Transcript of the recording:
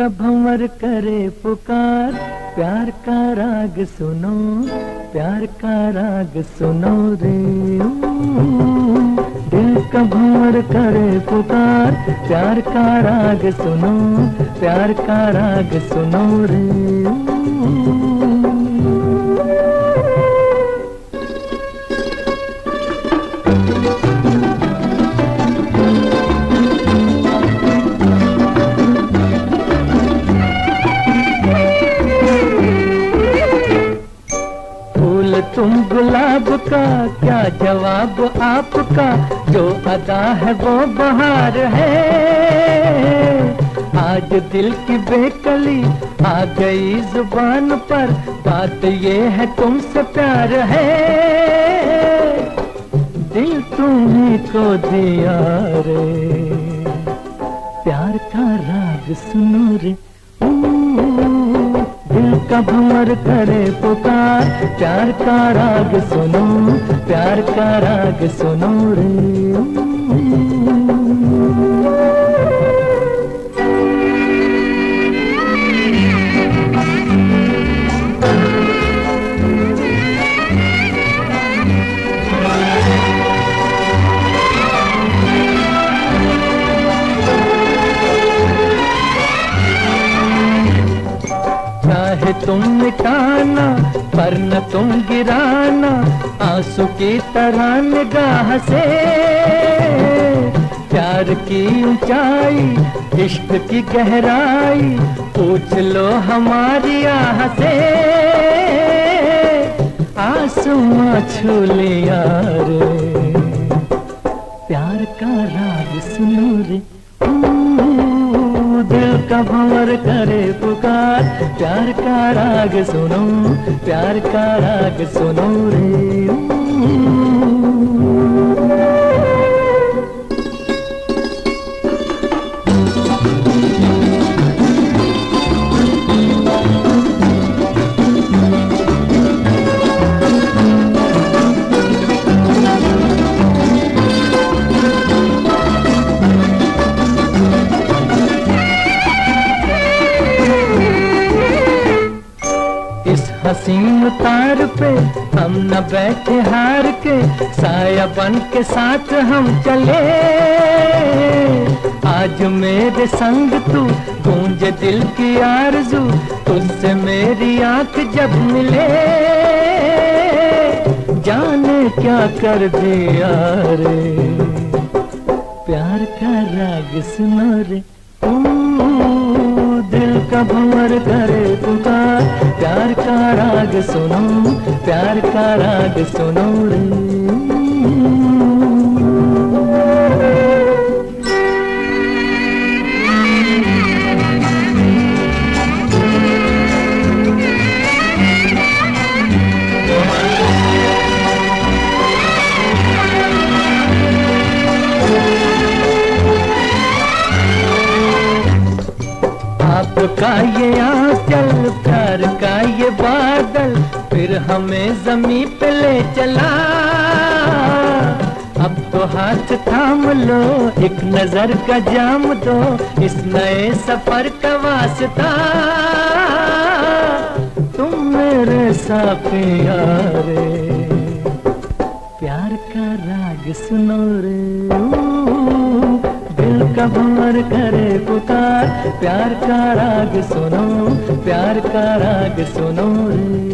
का भंवर करे पुकार, प्यार का राग सुनो, प्यार का राग सुनो रे। दिल का भंवर करे पुकार, प्यार का राग सुनो, प्यार का राग सुनो रे। तुम गुलाब का क्या जवाब आपका, जो अदा है वो बहार है। आज दिल की बेकली आ गई जुबान पर, बात ये है तुमसे प्यार है। दिल तुम्हीं को दिया रे, प्यार का राग सुनो रे। दिल का भंवर करे पुकार, प्यार का राग सुनो, प्यार का राग सुनो रे। चाहे तुम मिटाना पर न तुम गिराना, आंसू की तरह निगाह से। प्यार की ऊंचाई, इश्क की गहराई, पूछ लो हमारी आह से। आसमां छू लिया रे, प्यार का राग सुनो रे। दिल का भंवर करे पुकार, प्यार का राग सुनो, प्यार का राग सुनो रे। हसीन तार पे हम न बैठे हार के, साया बन के साथ हम चले। आज मेरे संग तू, गूंज दिल की आरज़ू, तुझसे मेरी आंख जब मिले। जाने क्या कर दिया रे, प्यार का राग सुनो रे। दिल का भंवर करे पुकार, प्यार का राग सुनो, प्यार का राग सुनो रे। आपका ये आंचल, प्यार का ये बादल, फिर हमें ज़मीं पे ले चला। अब तो हाथ थाम लो, एक नजर का जाम दो, इस नए सफर का वास्ता। तुम मेरे साथिया रे, प्यार का राग सुनो रे। दिल का भंवर करे पुकार, प्यार का राग सुनो, प्यार का राग सुनो रे।